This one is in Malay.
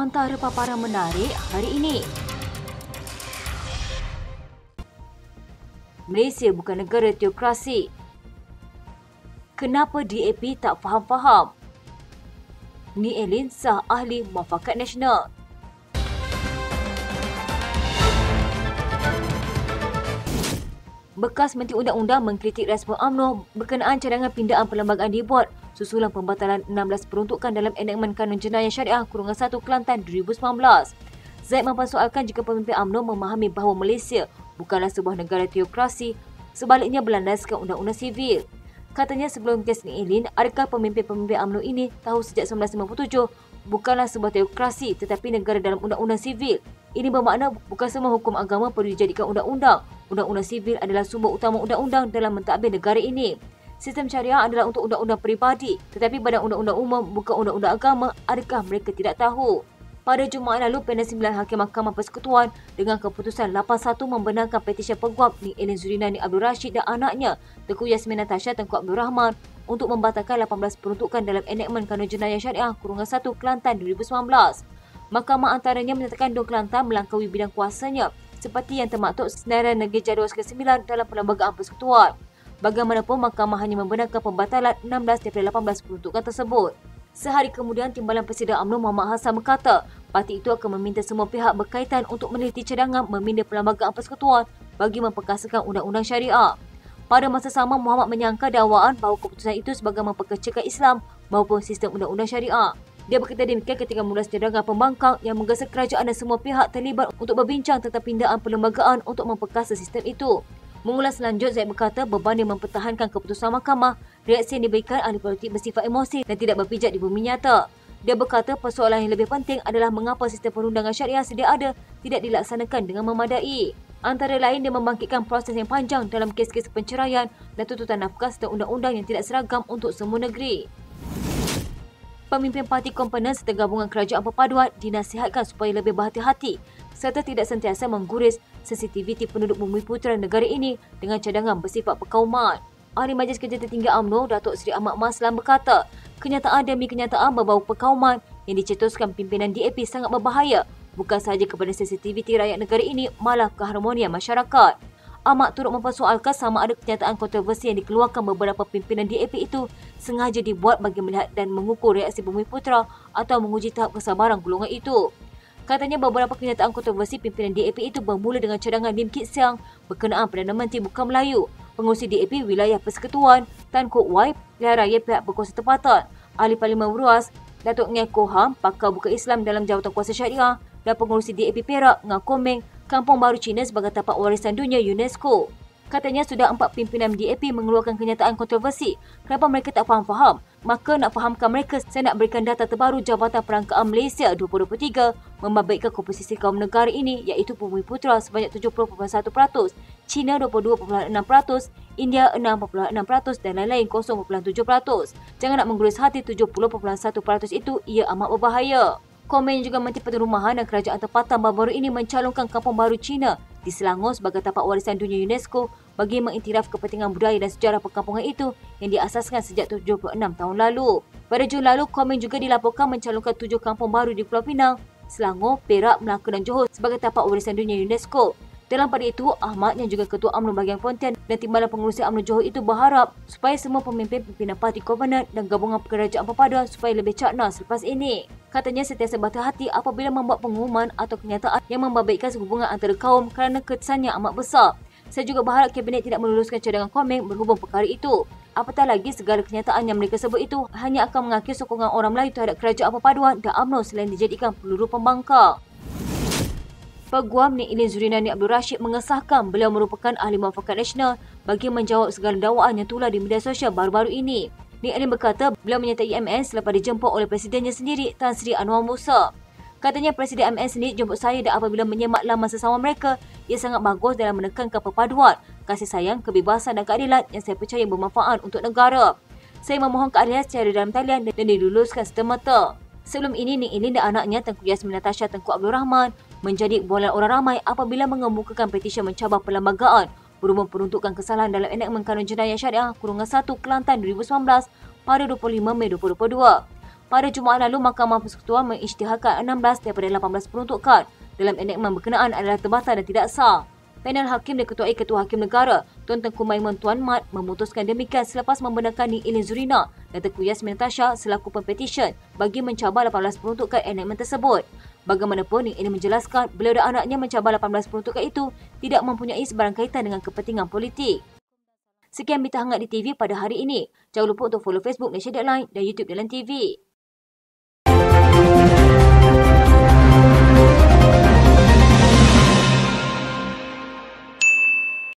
Antara paparan menarik hari ini. Malaysia bukan negara teokrasi. Kenapa DAP tak faham-faham? Ni Elin sah ahli muafakat nasional. Bekas Menteri Undang-Undang mengkritik respon UMNO berkenaan cadangan pindaan perlembagaan dibuat susulan pembatalan 16 peruntukan dalam enakmen Kanun Jenayah Syariah _1 Kelantan 2019. Zaid mempersoalkan jika pemimpin UMNO memahami bahawa Malaysia bukanlah sebuah negara teokrasi, sebaliknya berlandaskan undang-undang sivil. Katanya sebelum kes Ni Elin, adakah pemimpin-pemimpin UMNO ini tahu sejak 1957 bukanlah sebuah teokrasi tetapi negara dalam undang-undang sivil? Ini bermakna bukan semua hukum agama perlu dijadikan undang-undang. Undang-undang sivil adalah sumber utama undang-undang dalam mentadbir negara ini. Sistem syariah adalah untuk undang-undang peribadi, tetapi badan undang-undang umum bukan undang-undang agama. Adakah mereka tidak tahu? Pada Jumaat lalu, panel 9 Hakim Mahkamah Persekutuan dengan keputusan 8-1 membenarkan petisyen peguam Ni Elin Zurinani Abdul Rashid dan anaknya Tengku Yasmin Natasha Tengku Abdul Rahman untuk membatalkan 18 peruntukan dalam enakmen Kanun Jenayah Syariah _1 Kelantan 2019. Mahkamah antaranya menyatakan Dong Kelantan melangkaui bidang kuasanya seperti yang termaktub Senarai Negeri Jadual ke-9 dalam Perlembagaan Persekutuan. Bagaimanapun, mahkamah hanya membenarkan pembatalan 16 daripada 18 peruntukan tersebut. Sehari kemudian, Timbalan Presiden UMNO Muhammad Hassan berkata, parti itu akan meminta semua pihak berkaitan untuk meneliti cadangan meminda Perlembagaan Persekutuan bagi memperkasakan undang-undang syariah. Pada masa sama, Muhammad menyangka dakwaan bahawa keputusan itu sebagai memperkecilkan Islam maupun sistem undang-undang syariah. Dia berkata demikian ketika mengulas cadangan pembangkang yang menggesa kerajaan dan semua pihak terlibat untuk berbincang tentang pindaan perlembagaan untuk memperkasa sistem itu. Mengulas lanjut, Zaid berkata berbanding mempertahankan keputusan mahkamah, reaksi yang diberikan ahli politik bersifat emosi dan tidak berpijak di bumi nyata. Dia berkata persoalan yang lebih penting adalah mengapa sistem perundangan syariah sedia ada tidak dilaksanakan dengan memadai. Antara lain, dia membangkitkan proses yang panjang dalam kes-kes penceraian dan tuntutan nafkah serta undang-undang yang tidak seragam untuk semua negeri. Pemimpin Parti Komponen serta gabungan kerajaan perpaduan dinasihatkan supaya lebih berhati-hati serta tidak sentiasa mengguris sensitiviti penduduk Bumiputera negara ini dengan cadangan bersifat perkauman. Ahli Majlis Kerja Tertinggi UMNO, Datuk Seri Ahmad Maslan berkata, kenyataan demi kenyataan berbau perkauman yang dicetuskan pimpinan DAP sangat berbahaya bukan sahaja kepada sensitiviti rakyat negara ini, malah keharmonian masyarakat. Ahmad turut mempersoalkan sama ada kenyataan kontroversi yang dikeluarkan beberapa pimpinan DAP itu sengaja dibuat bagi melihat dan mengukur reaksi Bumiputera atau menguji tahap kesabaran golongan itu. Katanya beberapa kenyataan kontroversi pimpinan DAP itu bermula dengan cadangan Lim Kit Siang berkenaan Perdana Menteri Bukan Melayu, pengurusi DAP Wilayah Persekutuan, Tan Kok Wai, Pilihan Raya Pihak Berkuasa Tempatan, Ahli Parlimen Beruas, Datuk Ngai Koham, Pakar Bukan Islam dalam Jawatan Kuasa Syariah dan pengurusi DAP Perak, Ngah Komeng, Kampung Baru Cina sebagai tapak warisan dunia UNESCO. Katanya sudah 4 pimpinan DAP mengeluarkan kenyataan kontroversi. Kenapa mereka tak faham-faham? Maka nak fahamkan mereka, saya nak berikan data terbaru Jabatan Perangkaan Malaysia 2023 membabitkan komposisi kaum negara ini iaitu Bumiputera sebanyak 70.1%, China 22.6%, India 6.6% dan lain-lain 0.7%. Jangan nak mengguris hati 70.1% itu, ia amat berbahaya. Komen juga Menteri Penterumahan dan Kerajaan Tempatan baru-baru ini mencalonkan Kampung Baru Cina di Selangor sebagai tapak warisan dunia UNESCO bagi mengiktiraf kepentingan budaya dan sejarah perkampungan itu yang diasaskan sejak 76 tahun lalu. Pada Jun lalu, Komen juga dilaporkan mencalonkan 7 kampung baru di Pulau Pinang, Selangor, Perak, Melaka dan Johor sebagai tapak warisan dunia UNESCO. Dalam pada itu, Ahmad yang juga Ketua UMNO bahagian Pontian dan Timbalan Pengurusi UMNO Johor itu berharap supaya semua pimpinan Parti Kovenant dan gabungan kerajaan perpaduan supaya lebih cakna selepas ini. Katanya sentiasa berhati-hati apabila membuat pengumuman atau kenyataan yang membabitkan hubungan antara kaum kerana kesannya amat besar. Saya juga berharap Kabinet tidak meluluskan cadangan Komen berhubung perkara itu. Apatah lagi segala kenyataan yang mereka sebut itu hanya akan mengakui sokongan orang Melayu terhadap kerajaan perpaduan dan UMNO selain dijadikan peluru pembangkang. Peguam Ni Elin Zurinani Abdul Rashid mengesahkan beliau merupakan ahli muafakat nasional bagi menjawab segala dakwaan yang tular di media sosial baru-baru ini. Ni Elin berkata beliau menyertai MN selepas dijemput oleh presidennya sendiri, Tan Sri Anwar Musa. Katanya Presiden MN sendiri jemput saya dan apabila menyemak laman sesama mereka, ia sangat bagus dalam menekankan perpaduan, kasih sayang, kebebasan dan keadilan yang saya percaya bermanfaat untuk negara. Saya memohon keadilan secara dalam talian dan diluluskan serta-merta. Sebelum ini, Ni Elin dan anaknya Tengku Yasmin Natasha Tengku Abdul Rahman menjadi bualan orang ramai apabila mengemukakan petisyen mencabar perlembagaan berhubung peruntukan kesalahan dalam enakmen Kanun Jenayah Syariah _1 Kelantan 2019 pada 25 Mei 2022. Pada Jumaat lalu, Mahkamah Persekutuan mengisytiharkan 16 daripada 18 peruntukan dalam enakmen berkenaan adalah terbatal dan tidak sah. Panel hakim diketuai Ketua Hakim Negara, Tun Tengku Maimun Tuan Mat memutuskan demikian selepas membenarkan Ning Eileen Zurina dan Tengku Yasmin Natasha selaku pempetisyen bagi mencabar 18 peruntukan enakmen tersebut. Bagaimanapun, Ning Eileen menjelaskan beliau dan anaknya mencabar 18 peruntukan itu tidak mempunyai sebarang kaitan dengan kepentingan politik. Sekian berita hangat di TV pada hari ini. Jangan lupa untuk follow Facebook Malaysia Deadline dan YouTube Deadline TV.